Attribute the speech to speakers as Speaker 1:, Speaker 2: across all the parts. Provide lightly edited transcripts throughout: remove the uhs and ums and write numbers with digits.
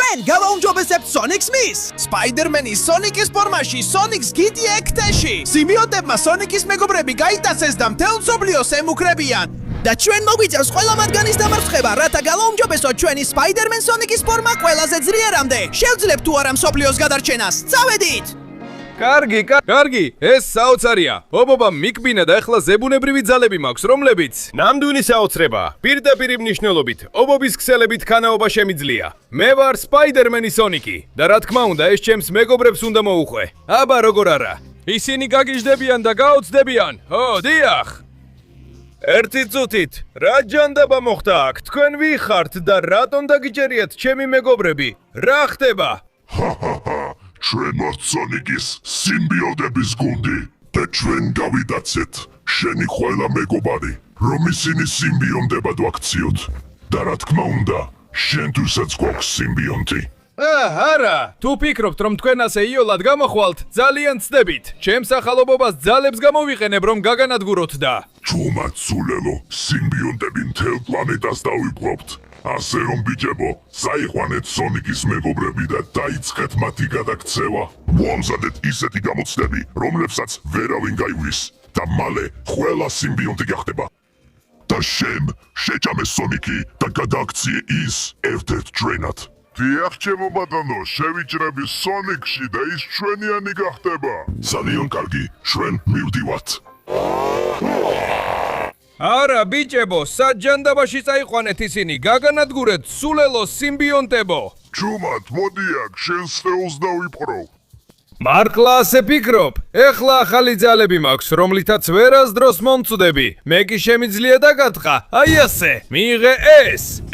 Speaker 1: ჩვენ გავაუმჯობესებთ Sonic's Miss.
Speaker 2: Spider-Man-ის Sonic-ის ფორმაში, Sonic's გიდი ექტეში. სიმბიოტებმა Sonic-ის მეგობრები გაიტაცეს და მთელ მსოფლიოს ემუქრებიან.
Speaker 1: და ჩვენ მოგვიწევს ყველა მათგანის დამარცხება, რათა გავაუმჯობესოთ ჩვენი Spider-Man Sonic-ის ფორმა ყველაზე ძლიერამდე. შევძლებთ თუ არა მსოფლიოს გადარჩენას. წავედით!
Speaker 3: კარგი, ეს საოცარია. ობობა მიკბინა და ახლა ზებუნებრივი ძალები მაქვს, რომლებიც ნამდვილი საოცრებაა. პირდაპირ მნიშვნელობით, ობობის ქსელებით ქანაობა შემიძლია. მე ვარ Spider-Man-ი Sonic-ი და რა თქმა უნდა, ეს ჩემს მეგობრებს უნდა მოუხვე. აბა როგორ არა. ისინი გაგიჟდებიან და გაოცდებიან. ო, დიახ. ერთი წუთით, რა ჯანდაბა მოხდა აქ? თქვენ ვიხართ და რატომ დაგიჭერიათ ჩემი მეგობრები? რა ხდება?
Speaker 4: ჩვენ ვართ Sonic-ის სიმბიოტების გუნდი და ჩვენ გავიდაცეთ შენი ყველა მეგობარი, რომ ისინი სიმბიონტებად ვაქციოთ. და რა თქმა უნდა, შენთვისაც გვაქვს სიმბიონტი.
Speaker 3: არა, თუ ფიქრობთ, რომ თქვენ ასე იოლად გამოხვალთ, ძალიან ცდებით. ჩემს ახალობობას ძალებს გამოვიყენებ, რომ გაგანადგუროთ და
Speaker 4: ჩუმად სულელო, სიმბიონტები მთელ პლანეტას დავიპყრობთ. ასე რომ ბიჭებო, საიყვანეთ Sonic-ის მეგობრები და დაიწყეთ მათი გადაქცევა. მოამზადეთ ისეთი გამოცდები, რომლებსაც ვერავინ გაივლის და მალე ყველა სიმბიონტი გახდება. და შენ შეჭამე Sonic-ი და გადააქციე ის ერთ-ერთ ჩვენად. დიახ, ჩემო ბატონო, შევიჭრები Sonic-ში და ის ჩვენიანი გახდება. ძალიან კარგი, ჩვენ მივდივართ.
Speaker 3: არა, ბიჭებო, საჯანდაბაში წაიყვანეთ ისინი, გაგანადგურეთ სულელოს სიმბიონტებო.
Speaker 4: ჩუმად, მოდი აქ, შენს სხეულს დავიპყრო.
Speaker 3: მარკლა ასე ფიქრობ? ეხლა ახალი ძალები მაქვს, რომლითაც ვერასდროს მომწვდები. მე კი შემიძლია დაგატყა, აი ასე. მიიღე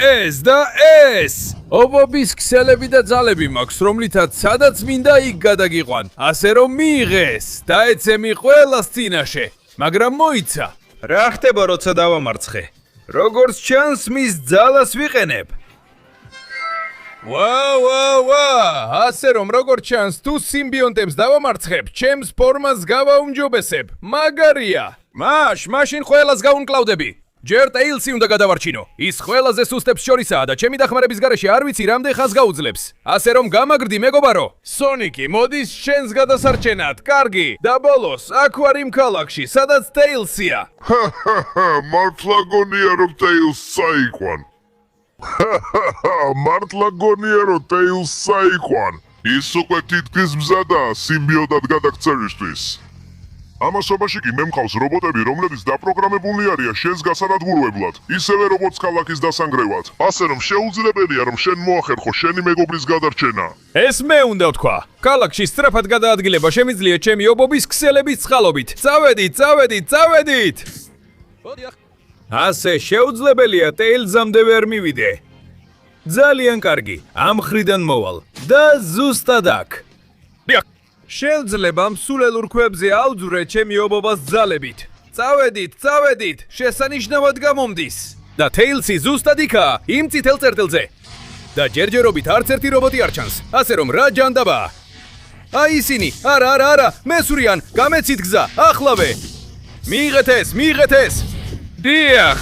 Speaker 3: ეს და ეს. ობობის ქსელები და ძალები მაქვს, რომლითაც სადაც მინდა იქ გადაგიყვან. ასე რომ მიიღეს, დაეცემი ყველას წინაშე. მაგრამ მოიცა. რა ხდება, როცა დავამარცხე? როგორც ჩანს, მის ძალას ვიყენებ. ვა, ასე რომ როგორც ჩანს, თუ სიმბიონტებს დავამარცხებ, ჩემს ფორმას გავაუმჯობესებ. მაგარია. მაშინ ყველას გავუნკლავდები. ჯერ ტეილსი უნდა გადავარჩინო. ის ყველაზე სუსტებს შორისაა და ჩემი დახმარების გარეშე არ ვიცი რამდენ ხანს გაუძლებს. ასე რომ გამაგრდი მეგობარო. Sonic-ი მოდის შენს გადასარჩენად. კარგი. და ბოლოს, აქ ვარ იმ ქალაქში, სადაც ტეილსია.
Speaker 4: მართლა გონია რომ ტეილს საიყვან. მართლა გონია რომ ტეილს საიყვან. ის უკვე თითქმის მზადაა სიმბიოტად გადაქცევისთვის. ამასობაში კი მე მყავს რობოტები, რომლებიც დაპროგრამებული არიან შენს გასანადგურებლად, ისევე როგორც ქალაქის დასანგრევად. ასე რომ შეუძლებელია რომ შენ მოახერხო შენი მეგობრის გადარჩენა.
Speaker 3: ეს მე უნდა ვთქვა. ქალაქში სწრაფად გადაადგილება შემიძლია ჩემი ობობის ქსელების წყალობით. წავედით. ასე შეუძლებელია ტეილზამდე ვერ მივიდე. ძალიან კარგი, ამ ხრიდან მოვალ და ზუსტად აქ. შეიძლება მსულელურ ქვებზე ავძვრე ჩემი ობობას ძალებით. წავედით, შესანიშნავად გამომდის. და ტეილსი ზუსტად იქაა, იმ წითელ წერტილზე. და ჯერჯერობით არც ერთი რობოტი არ ჩანს, ასე რომ რა ჯანდაბაა. აი ისინი, არა, მესვრიან, გამეცით გზა, ახლავე. მიიღეთ ეს. დიახ.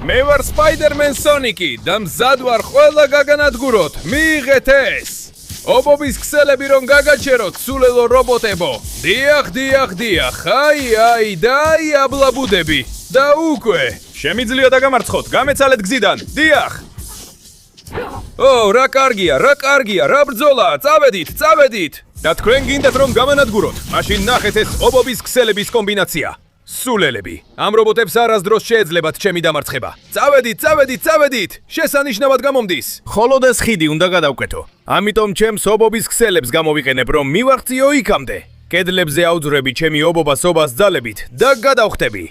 Speaker 3: მე ვარ Spider-Man Sonic-ი და მზად ვარ ყველა გაგანადგუროთ. მიიღეთ ეს. ობობის ქსელები რომ გაგაჩეროთ, სულელო რობოტებო. დიახ. აი და აი აბლაბუდები. და უკვე შემიძლია დაგამარცხოთ, გამეცალეთ გზიდან. დიახ. რა კარგია, რა ბრძოლაა, წავედით. და თქვენ გინდათ რომ გამანადგუროთ, მაშინ ნახეთ ეს ობობის ქსელების კომბინაცია. სულელები, ამ რობოტებს არასდროს შეეძლებათ ჩემი დამარცხება. წავედით, შესანიშნავად გამომდის. მხოლოდ ეს ხიდი უნდა გადავკვეთო. ამიტომ ჩემს ობობის ქსელებს გამოვიყენებ, რომ მივაღწიო იქამდე. კედლებზე ავძვრები ჩემი ობობას ძალებით და გადავხტები.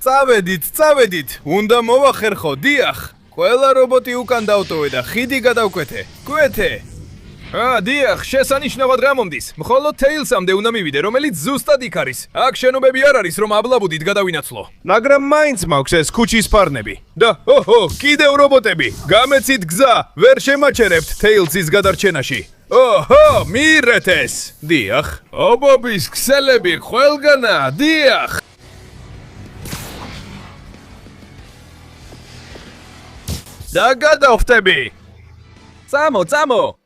Speaker 3: წავედით, უნდა მოვახერხო, დიახ. ყველა რობოტი უკან დავტოვე და ხიდი გადავკვეთე. დიახ, შესანიშნავად გამომდის. მხოლოდ ტეილსამდე უნდა მივიდე, რომელიც ზუსტად იქ არის. აქ შენობები არ არის, რომ აბლაბუდით გადავინაცვლო. მაგრამ მაინც მაქვს ეს ქუჩის ფარნები. და კიდევ რობოტები. გამეცით გზა, ვერ შემაჩერებთ ტეილსის გადარჩენაში. მიიღეთ ეს. დიახ. ობობის ქსელები ყველგანაა, დიახ. და გადავხტები. წამო.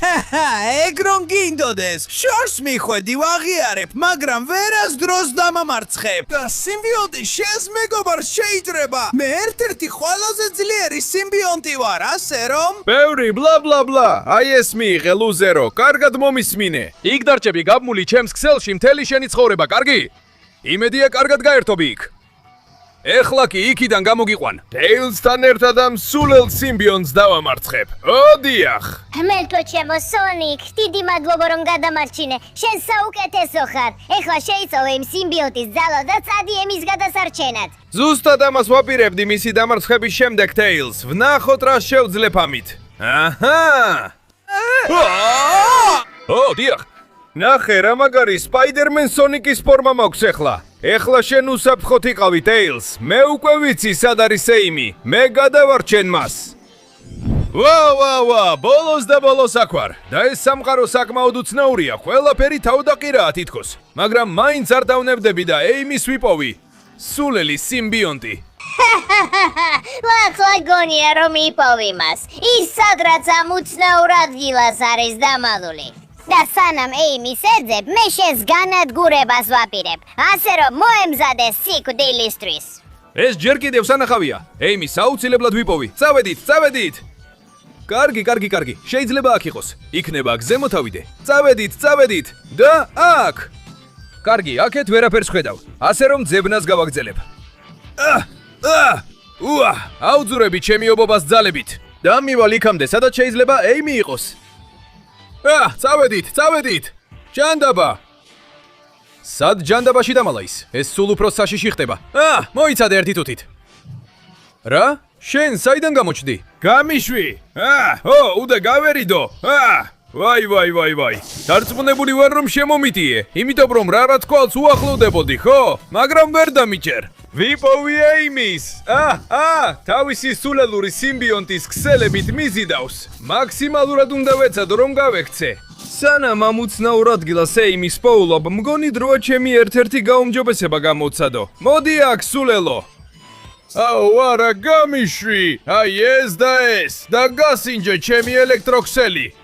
Speaker 2: ეგ რომ გინდოდეს, შორს მიხვედი ვაღიარებ, მაგრამ ვერას დროს დამამარცხებ. და სიმბიონტი შენს მეგობარს შეიძლება. მე ერთ-ერთი ყველაზე ძლიერი სიმბიონტი ვარ, ასე რომ
Speaker 3: ბევრი ბლა. აი ეს მიიღე ლუზერო, კარგად მომისმინე. იქ დარჩები გაბმული ჩემს ქსელში მთელი შენი ცხოვრება, კარგი? იმედია კარგად გაერთობი იქ. ეხლა კი იქიდან გამოგიყვან. Tails-თან ერთად ამ სულელ სიმბიონტს დავამარცხებ. ოდიახ.
Speaker 5: მელტო ჩემო სონიკ, დიდი მადლობა რომ გადამარჩინე. შენ საუკეთესო ხარ. ეხლა შეიცოვე იმ სიმბიონტის ძალა და წადი ემის გადასარჩენად.
Speaker 3: ზუსტად ამას ვაპირებდი მისი დამარცხების შემდეგ, Tails. ვნახოთ რა შევძლებ ამით. აჰა! დიახ. ნახე, რა მაგარი Spider-Man Sonic-ის ფორმა მაქვს ეხლა. ეხლა შენ უსაფრთხოდ იყავი, Tails. მე უკვე ვიცი, სად არის ეიმი. მე გადავარჩენ მას. ვა, ბოლოს და ბოლოს აქ ვარ. და ეს სამყარო საკმაოდ უცნაურია, ყველაფერი თავდაყირაა თითქოს. მაგრამ მაინც არ დავნებდები და ეიმის ვიპოვი. სულელი სიმბიონტი.
Speaker 5: ახლა გონია რომ იპოვი მას. ის სადღაც ამ უცნაურ ადგილას არის დამალული. და სანამ ეიმის ეძებ, მე შენს განადგურებას ვაპირებ. ასე რომ მოემზადე სიკვდილისთვის.
Speaker 3: ეს ჯერ კიდევ სანახავია. ეიმის აუცილებლად ვიპოვი. წავედით. კარგი. შეიძლება აქ იყოს. იქნება აქ ზემოთ ავიდე. წავედით. და აქ. კარგი, აქეთ ვერაფერს ხედავ. ასე რომ ძებნას გავაგრძელებ. აუძურები ჩემი ობობას ძალებით. და მივალ იქამდე, სადაც შეიძლება ეიმი იყოს. წავედით. ჯანდაბა. სად ჯანდაბაში დამალა ის? ეს სულ უფრო საშიში ხდება. მოიცადე ერთი თუთით. რა? შენ საიდან გამოჩდი? გამიშვი. უდე გავერიდო. ვაი. დარწმუნებული ვარ რომ შემომიტიე, იმიტომ რომ რა თქოს უახლოვდებოდი, ხო? მაგრამ ვერ დამიჯერ. ვიპოვი ეიმის. თავისი სულელური სიმბიონტის ქსელებით მიზიდავს. მაქსიმალურად უნდა ვეცადო რომ გავექცე. სანამ ამ უცნაურ ადგილას ეიმის პოულობ, მგონი დროა ჩემი ერთ-ერთი გაუმჯობესება გამოვცადო. მოდი აქ, სულელო. არა, გამიშვი. აი ეს და გასინჯე ჩემი ელექტროქსელი.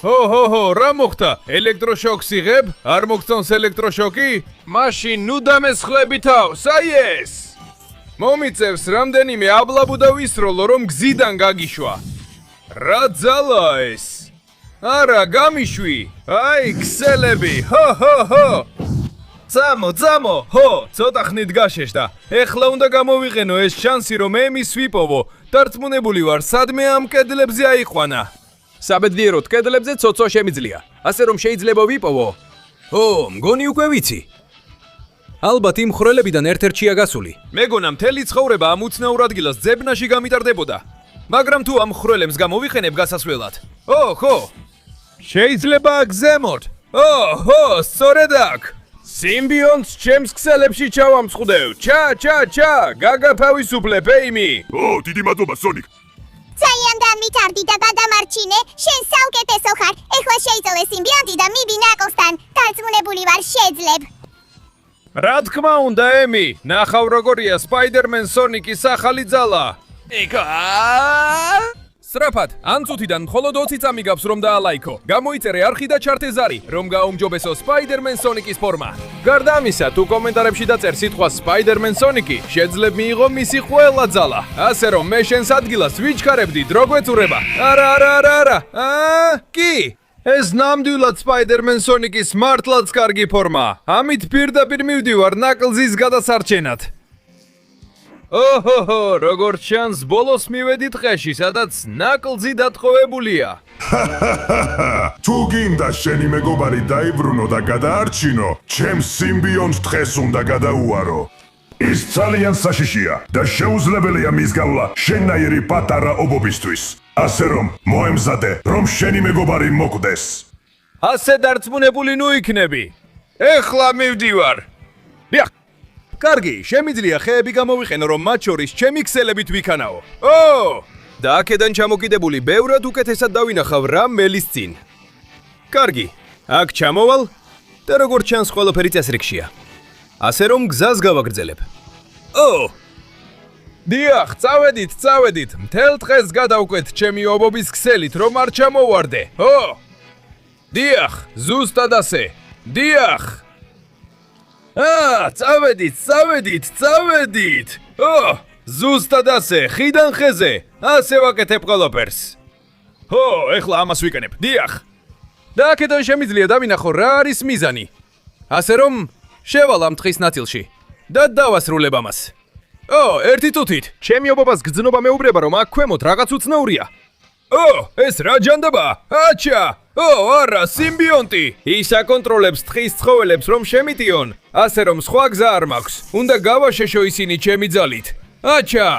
Speaker 3: რა მოხდა? ელექტროშოკს იღებ? არ მოგწონს ელექტროშოკი? მაშინ ნუ დამესხლები თავს, აი ეს! მომიწევს რამდენიმე აბლაბუ და ვისროლო, რომ გზიდან გაგიშვა. რა ძალაა ეს? არა, გამიშვი! აი, ქსელები! წამო! ცოტა ხნით გაშეშდა. ეხლა უნდა გამოვიყენო ეს შანსი, რომ ემის ვიპოვო. დარწმუნებული ვარ, სადმე ამ კედლებზე აიყვანა. საბედნიეროდ კედლებზე ცოცვა შემიძლია. ასე რომ შეიძლება ვიპოვო. მგონი უკვე ვიცი. ალბათ იმ ხვრელებიდან ერთ-ერთია გასული. მეგონა მთელი ცხოვრება ამ უცნაურ ადგილას ძებნაში გამიტარდებოდა. მაგრამ თუ ამ ხვრელებს გამოვიყენებ გასასვლელად. ხო. შეიძლება აქ ზემოთ. სწორედ აქ. სიმბიონტს ჩემს ქსელებში ჩავამსხდევ. ჩა. გაგათავისუფლებ, ეიმი.
Speaker 4: დიდი მადლობა, Sonic.
Speaker 5: ძალიან დამვითარდი და გადამარჩინე. შენ საუკეთესო ხარ. ეხლა შეიცვალე სიმბიონტი და მიდი ნაკლსთან. დარწმუნებული ვარ შეძლებ.
Speaker 3: რა თქმა უნდა, ემი. ნახავ როგორია Spider-Man Sonic-ის ახალი ძალა. სწრაფად, ან წუთიდან მხოლოდ 20 წამი გაქვს რომ დაალაიქო. გამოიწერე არხი და ჩართე ზარი, რომ გააუმჯობესო Spider-Man Sonic-ის ფორმა. გარდა ამისა, თუ კომენტარებში დაწერ სიტყვას Spider-Man Sonic-ი, შეძლებ მიიღო მისი ყველა ძალა. ასე რომ მე შენს ადგილას ვიჩქარებდი, დრო გვეწურება. არა. კი. ეს ნამდვილად Spider-Man Sonic-ის მართლაც კარგი ფორმა. ამით პირდაპირ მივდივარ ნაკლზის გადასარჩენად. როგორც ჩანს, ბოლოს მივედი ტყეში, სადაც ნაკლზი დათხოვებულია.
Speaker 4: თუ გინდა შენი მეგობარი დაიბრუნო და გადაარჩინო, ჩემს სიმბიონტს დღეს უნდა გადაუარო. ის ძალიან საშიშია და შეუძლებელია მის გავლა შენნაირი პატარა ობობისთვის. ასე რომ, მოემზადე, რომ შენი მეგობარი მოკვდეს.
Speaker 3: ასე დარწმუნებული ნუ იქნები. ეხლა მივდივარ. კარგი, შემიძლია ხეები გამოვიყენო, რომ მათ შორის ჩემი ქსელებით ვიქანაო. და აქედან ჩამოკიდებული ბევრად უკეთესად დავინახავ რა მელის წინ. კარგი, აქ ჩამოვალ და როგორც ჩანს ყველაფერი წესრიგშია. ასე რომ გზას გავაგრძელებ. დიახ, წავედით. მთელ დღეს გადავკვეთ ჩემი ობობის ქსელით, რომ არ ჩამოვარდე. ო! დიახ, ზუსტად ასე. დიახ. წავედით. ო! ზუსტად ასე, ხიდან ხეზე. ასე ვაკეთებ ყველაფერს. ო, ეხლა ამას ვიკენებ. დიახ. და აქედან შემიძლია დავინახო რა არის მიზანი. ასე რომ შევალ ამ თხის ნაწილში და დავასრულებ ამას. ო, ერთი წუთით. ჩემი ობობას გძნობა მეუბრება, რომ აქ ქვემოთ რაღაც უცნაურია. ო, ეს რა ჯანდაბა? აჩა! ო, არა, სიმბიონტი! ის აკონტროლებს თხის ცხოველებს, რომ შემიტიონ, ასე რომ სხვა გზა არ მაქვს. უნდა გავაშეშო ისინი ჩემი ძალით. აჩა!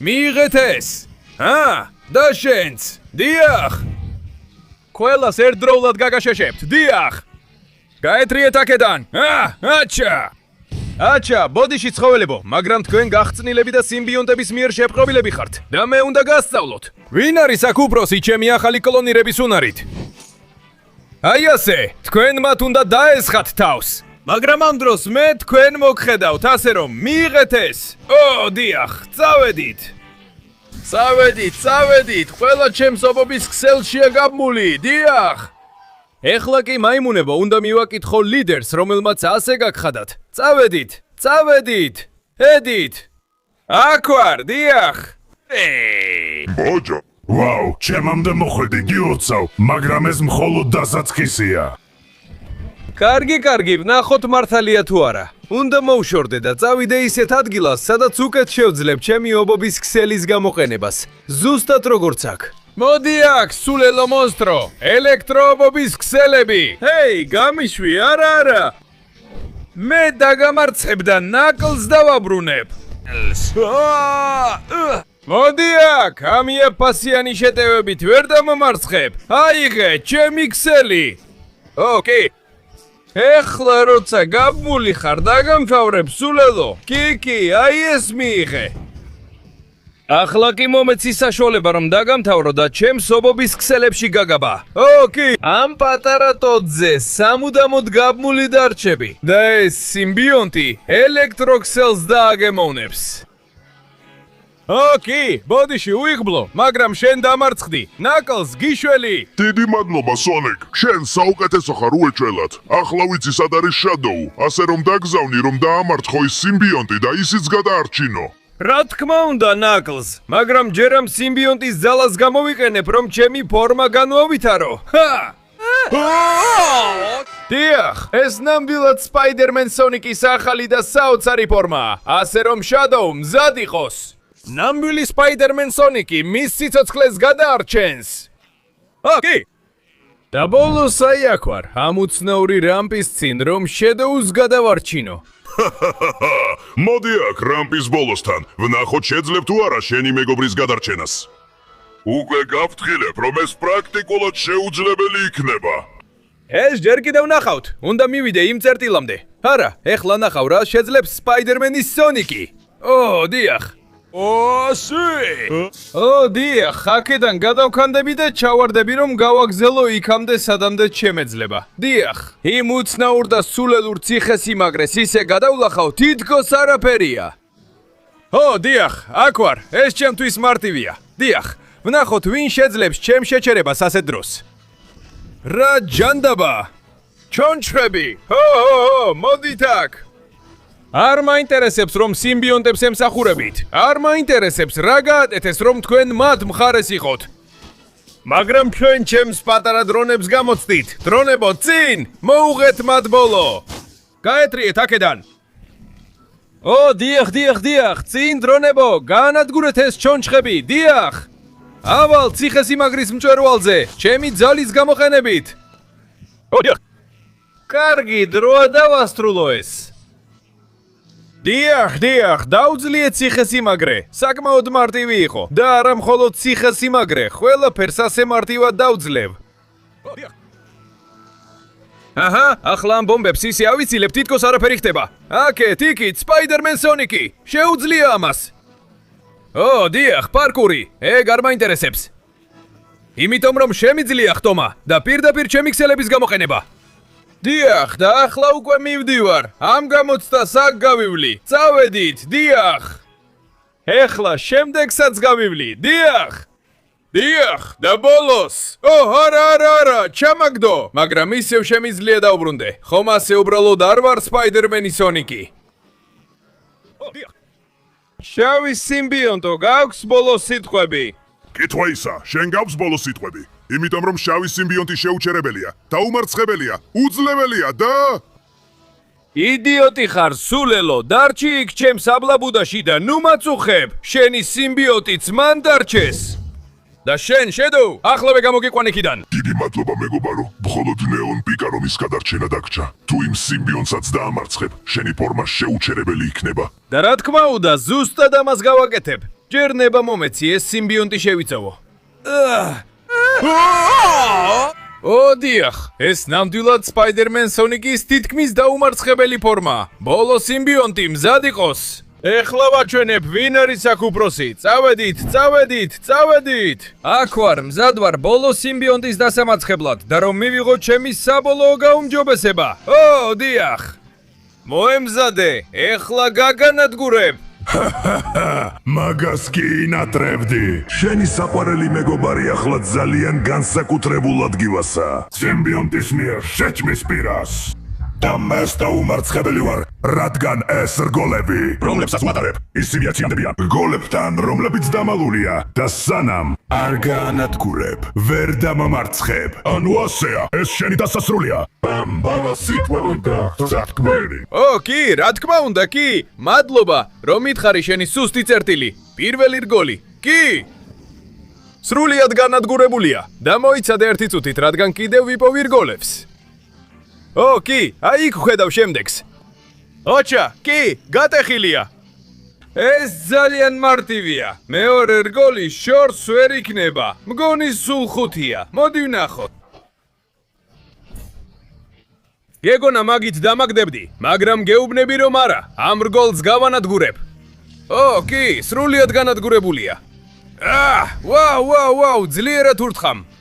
Speaker 3: მიიღეთ ეს. და შენც. დიახ! ყველას ერთდროულად გაგაშეშებთ. დიახ! გაეთრიეთ აქედან. აჩა, ბოდიში ცხოველებო, მაგრამ თქვენ გახწნილები და სიმბიონტების მიერ შეპყრობილები ხართ და მე უნდა გასწავლოთ. ვინ არის აქ უბროსი ჩემი ახალი კოლონირების უნარით? აი ასე, თქვენ მათ უნდა დაესხათ თავს. მაგრამ ამ დროს მე თქვენ მოგხედავთ, ასე რომ მიიღეთ ეს. ო, დიახ, წავედით, ყველა ჩემს ობობის ქსელშია გაბმული. დიახ! ეხლა კი მაიმუნებო, უნდა მივაკითხო ლიდერს, რომელმაც ასე გაგხადათ. წავედით. ედით. აქ ვარ, დიახ.
Speaker 4: ბოჯო, ვაუ, ჩემამდე მოხვედი გიოცავ, მაგრამ ეს მხოლოდ დასაწყისია.
Speaker 3: კარგი, ვნახოთ მართალია თუ არა. უნდა მოვშორდე და წავიდე ისეთ ადგილას, სადაც უკეთ შევძლებ ჩემი ობობის ქსელის გამოყენებას. ზუსტად როგორც აქ. მოდი აქ, სულელო მონსტრო, ელექტროობობის ქსელები. ჰეი, გამიშვი, არა. მე დაგამარცხებ და ნაკლს დავაბრუნებ. მოდი აქ, ამიაფასიანი შეტევებით ვერ დამამარცხებ. აიღე, ჩემი ქსელი. ოკეი. ეხლა როცა გაბმული ხარ, დაგამთავრებ, სულელო. კი, აი ეს მიიღე. ახლა კი მომეცი საშუალება, რომ დაგამთავრო და ჩემს ობობის ქსელებში გაგაბა. ოკი, ამ პატარა ტოტზე სამუდამოდ გაბმული დარჩები და ეს სიმბიონტი ელექტროქსელს დააგემოვნებს. ოკი, ბოდიში უიღბლო, მაგრამ შენ დამარცხდი. ნაკლს გიშველი.
Speaker 4: დიდი მადლობა, სონიკ. შენ საუკეთესო ხარ უეჭველად. ახლა ვიცი სად არის შადოუ, ასე რომ დაგზავნი, რომ დაამარცხო ის სიმბიონტი და ისიც გადაარჩინო.
Speaker 3: რა თქმა უნდა, ნაკლს, მაგრამ ჯერ ამ სიმბიონტის ძალას გამოვიყენებ, რომ ჩემი ფორმა განვავითარო. დიახ, ეს ნამდვილად სპაიდერმენ სონიკის ახალი და საოცარი ფორმაა, ასე რომ შადოუ მზად იყოს. ნამდვილი სპაიდერმენ სონიკი მის სიცოცხლეს გადაარჩენს. ოკეი. და ბოლოს აი აქ ვარ, ამ უცნაური რამპის წინ, რომ შედოუს გადავარჩინო.
Speaker 4: მოდი აქ რამპის ბოლოსთან, ვნახოთ შეძლებ თუ არა შენი მეგობრის გადარჩენას. უკვე გავფრთხილებ, რომ ეს პრაქტიკულად შეუძლებელი იქნება.
Speaker 3: ეს ჯერ კიდევ ნახავთ, უნდა მივიდე იმ წერტილამდე. არა, ეხლა ნახავ რა შეძლებს სპაიდერმენის სონიკი. ო, დიახ. დიახ, აქედან გადავქანდები და ჩავარდები, რომ გავაგზელო იქამდე, სადამდე შემეძლება. დიახ, იმ უცნაურ და სულელურ ციხესიმაგრეს ისე გადავლახავ, თითქოს არაფერია. დიახ, აქ ვარ, ეს ჩემთვის მარტივია. დიახ, ვნახოთ, ვინ შეძლებს ჩემ შეჩერებას ასეთ დროს. რა ჯანდაბა! ჩონჩხები! მოდით აქ! არ მაინტერესებს, რომ სიმბიონტებს ემსახურებით. არ მაინტერესებს, რა გააკეთეს, რომ თქვენ მათ მხარეს იყოთ. მაგრამ ჩვენ ჩემს პატარა დრონებს გამოცდით. დრონებო, წინ! მოუღეთ მათ ბოლო! გაეთრიეთ აქედან! დიახ, წინ დრონებო, გაანადგურეთ ეს ჩონჩხები, დიახ! ავალ ციხესიმაგრის მწვერვალზე, ჩემი ძალის გამოყენებით. დიახ! კარგი, დროა დავასრულო ეს. დიახ, დაუძლიეთ ციხესიმაგრე. საკმაოდ მარტივი იყო და არა მხოლოდ ციხესიმაგრე, ყველაფერს ასე მარტივად დაუძლევ. ახლა ამ ბომბებს ისე ავიცილებ, თითქოს არაფერი ხდება. აკეთ, იქით, სპაიდერმენ სონიკი, შეუძლია ამას. დიახ, პარკური, ეგ არ მაინტერესებს. იმიტომ რომ შემიძლია ხტომა და პირდაპირ ჩემი ქსელების გამოყენება. დიახ, და ახლა უკვე მივდივარ. ამ გამოცდას აქ გავივლი. წავედით, დიახ. ეხლა შემდეგსაც გავივლი. დიახ! დიახ, და ბოლოს. არა, ჩამაგდო, მაგრამ ისევ შემიძლია დავბრუნდე. ხომ ასე უბრალოდ არ ვარ სპაიდერმენი სონიკი. შავი სიმბიონტო, გაქვს ბოლოს სიტყვები.
Speaker 4: კითხვა ისა, შენ გაქვს ბოლოს სიტყვები? იმიტომ რომ შავი სიმბიონტი შეუჩერებელია, დაუმარცხებელია, უძლებელია და
Speaker 3: იდიოტი ხარ, სულელო, დარჩი იქ ჩემს აბლაბუდაში და ნუ მაწუხებ, შენი სიმბიოტიც მან დარჩეს. და შენ, შედოუ, ახლავე გამოგიყვან იქიდან.
Speaker 4: დიდი მადლობა მეგობარო, მხოლოდ ნეონ პიკარონის გადარჩენა დაგჭა. თუ იმ სიმბიონტსაც დაამარცხებ, შენი ფორმა შეუჩერებელი იქნება.
Speaker 3: და რა თქმა უნდა, ზუსტად ამას გავაკეთებ. ჯერ ნება მომეცი ეს სიმბიონტი შევიცავო. ოდიახ, ეს ნამდვილად სპაიდერმენ სონიკის თითქმის დაუმარცხებელი ფორმაა. ბოლო სიმბიონტი მზად იყოს. ეხლა ვაჩვენებ, ვინ არის აქ უფროსი. წავედით. აქ ვარ, მზად ვარ ბოლო სიმბიონტის დასამარცხებლად და რომ მივიღო ჩემი საბოლოო გაუმჯობესება. დიახ. მოემზადე, ეხლა გაგანადგურებ.
Speaker 4: მაგას კი ინატრებდი. შენი საყვარელი მეგობარი ახლა ძალიან განსაკუთრებულად გივასა. სიმბიონტის მიერ შეჭმის პირას. და მას დაუმარცხებელი ვარ, რადგან ეს რგოლები, რომლებსაც ვატარებ, ისინი აციანდებიან რგოლებთან, რომლებიც დამალულია და სანამ არ გაანადგურებ, ვერ დამამარცხებ. ანუ ასეა, ეს შენი დასასრულია. ბალა სიტყვა უნდა გზათქმელი.
Speaker 3: კი, რა თქმა უნდა, კი. მადლობა, რომ მითხარი შენი სუსტი წერტილი. პირველი რგოლი. კი. სრულიად განადგურებულია და მოიცადე ერთი წუთით, რადგან კიდევ ვიპოვი რგოლებს. კი, აი იქ ხედავ შემდეგს. ოჩა, კი, გატეხილია. ეს ძალიან მარტივია. მეორე რგოლი შორს ვერ იქნება. მგონი სულ 5-ია. მოდი ვნახოთ. გეგონა მაგით დამაგდებდი, მაგრამ გეუბნები რომ არა. ამ რგოლს გავანადგურებ. კი, სრულიად განადგურებულია. ვაუ, ძლიერად ურთხამ.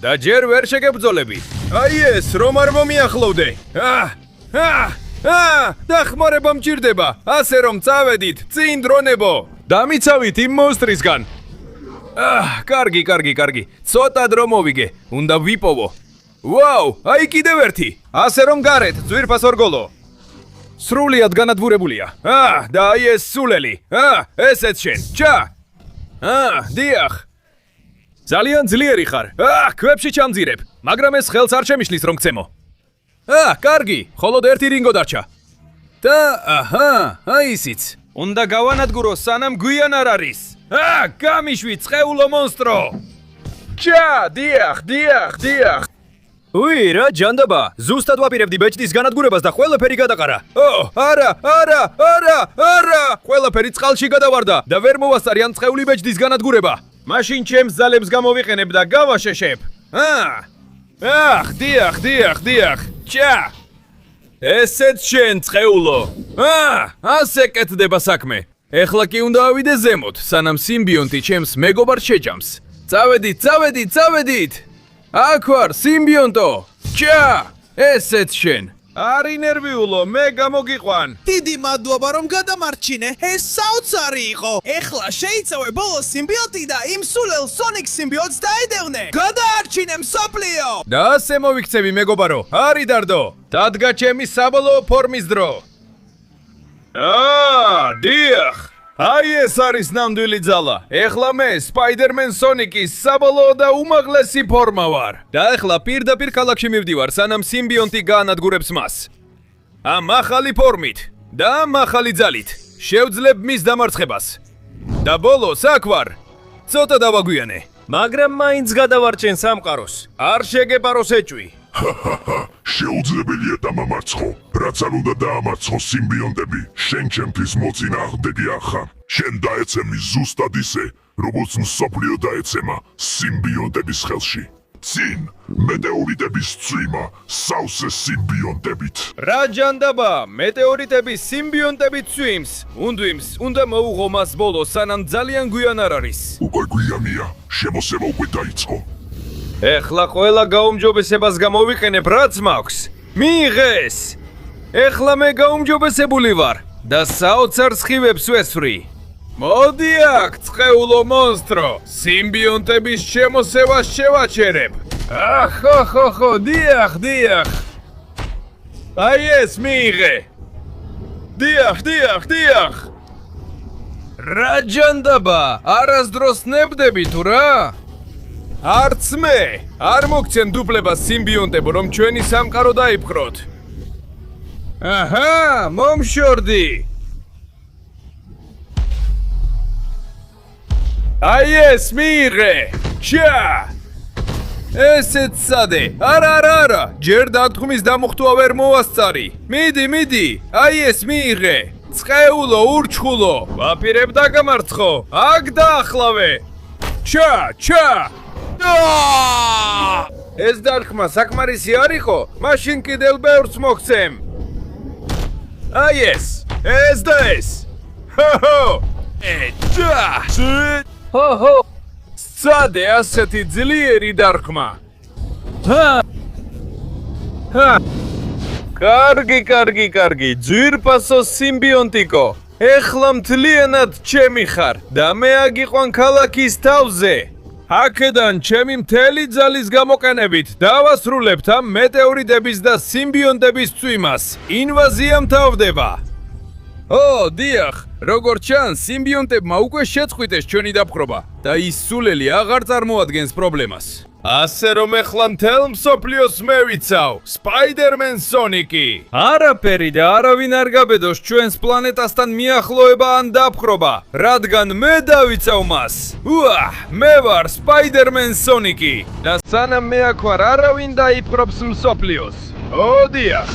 Speaker 3: და ჯერ ვერ შეგებრძოლები. აი ეს, რომ არ მომიახლოვდე. დახმარება მჭირდება. ასე რომ წავედით, წინ დრონებო. დამიცავით იმ მონსტრისგან. კარგი. ცოტა დრო მოვიგე. უნდა ვიპოვო. ვაუ, აი კიდევ ერთი. ასე რომ გარეთ, ძვირფას ორგოლო. სრულიად განადგურებულია. და აი ეს სულელი. ესეც შენ. ჩა. დიახ. ძალიან ძლიერი ხარ. ქვებში ჩამძირებ, მაგრამ ეს ხელს არ შემიშლის რომ გცემო. კარგი, მხოლოდ ერთი რინგო დარჩა. და აი ისიც. უნდა გავანადგურო სანამ გვიან არ არის. გამიშვი წყეულო მონსტრო. ჩა, დიახ. რა ჯანდაბა, ზუსტად ვაპირებდი ბეჭდის განადგურებას და ყველაფერი გადაყარა. არა. ყველაფერი წყალში გადავარდა და ვერ მოვასწარი ამ წყეული ბეჭდის განადგურება. მაშინ ჩემს ძალებს გამოვიყენებ და გავაშეშებ. დიახ. ჩა. ესეც შენ წყეულო. ასე კეთდება საქმე. ეხლა კი უნდა ავიდე ზემოთ, სანამ სიმბიონტი ჩემს მეგობარს შეჯამს. წავედით. აქ ვარ, სიმბიონტო. ჩა. ესეც შენ. არი ნერვიულო, მე გამოგიყვან.
Speaker 2: დიდი მადლობა რომ გადამარჩინე. ეს საოცარი იყო. ეხლა შეიცავე ბოლო სიმბიოტი და იმ სულელ სონიკ სიმბიოტს დაედევნე. გადაარჩინე მსოფლიო.
Speaker 3: და ასე მოვიქცევი მეგობარო. არი დარდო. დადგა ჩემი საბოლოო ფორმის დრო. დიახ. აი ეს არის ნამდვილი ძალა. ეხლა მე სპაიდერმენ სონიკის საბოლოო და უმაღლესი ფორმა ვარ. და ეხლა პირდაპირ ქალაქში მივდივარ, სანამ სიმბიონტი გაანადგურებს მას. ამ ახალი ფორმით და ამ ახალი ძალით შევძლებ მის დამარცხებას. და ბოლოს აქ ვარ. ცოტა დავაგვიანე, მაგრამ მაინც გადავარჩენ სამყაროს. არ შეგეპაროს ეჭვი.
Speaker 4: შეუძლებელია დამამარცხო, რაც არ უნდა დაამარცხო სიმბიონტები, შენ ჩემთვის მოწინააღმდეგე ახარ. შენ დაეცემი ზუსტად ისე, როგორც მსოფლიო დაეცემა სიმბიონტების ხელში. წინ მეტეორიტების წვიმა სავსე სიმბიონტებით.
Speaker 3: რა ჯანდაბა, მეტეორიტების სიმბიონტებით წვიმს. უნდა მოუღო მას ბოლო, სანამ ძალიან გვიან არ არის.
Speaker 4: უკვე გვიანია, შემოსევა უკვე დაიწყო.
Speaker 3: ეხლა ყველა გაუმჯობესებას გამოვიყენებ, რაც მაქვს. მიიღეს. ეხლა მე გაუმჯობესებული ვარ და საოცარ სხივებს ვესვრი. მოდი აქ, წყეულო მონსტრო, სიმბიონტების შემოსევას შევაჩერებ. ხო, დიახ. აი ეს მიიღე. დიახ. რა ჯანდაბა, არასდროს ნებდები თუ რა? არც მე, არ მოგცემ დუბლებას სიმბიონტებო, რომ ჩვენი სამყარო დაიფხროთ. აჰა, მომშორდი. აი ეს მიიღე. ჩა! ესეც სადე. არა, ჯერ დათქმის დამუხტვა ვერ მოვასწარი. მიდი, აი ეს მიიღე. წყეულო, ურჩხულო, ვაპირებ დაგამარცხო. აქ დაახლავე. ჩა! ეს დათქმა საკმარისი არ იყო? მაშინ კიდევ ბევრს მოგცემ. აი ეს და ეს. ჰო! სადე ასეთი ძლიერი დარქმა. კარგი, ძვირფასო სიმბიონტიკო. ეხლა მთლიანად ჩემი ხარ და მე აგიყვან ქალაქის თავზე. აქედან ჩემი მთელი ძალის გამოყენებით დავასრულებთ ამ მეტეორიტების და სიმბიონტების წვიმას. ინვაზია მთავრდება. დიახ, როგორც ჩანს, სიმბიონტებმა უკვე შეწყვიტეს ჩვენი დაპყრობა და ის სულელი აღარ წარმოადგენს პრობლემას. ასე რომ ეხლა მთელ მსოფლიოს მევიცავ, სპაიდერმენ სონიკი. არაფერი და არავინ არ გაბედოს ჩვენს პლანეტასთან მიახლოება ან დაპყრობა, რადგან მე დავიცავ მას. მე ვარ სპაიდერმენ სონიკი და სანამ მე აქ ვარ, არავინ დაიპყრობს მსოფლიოს. დიახ.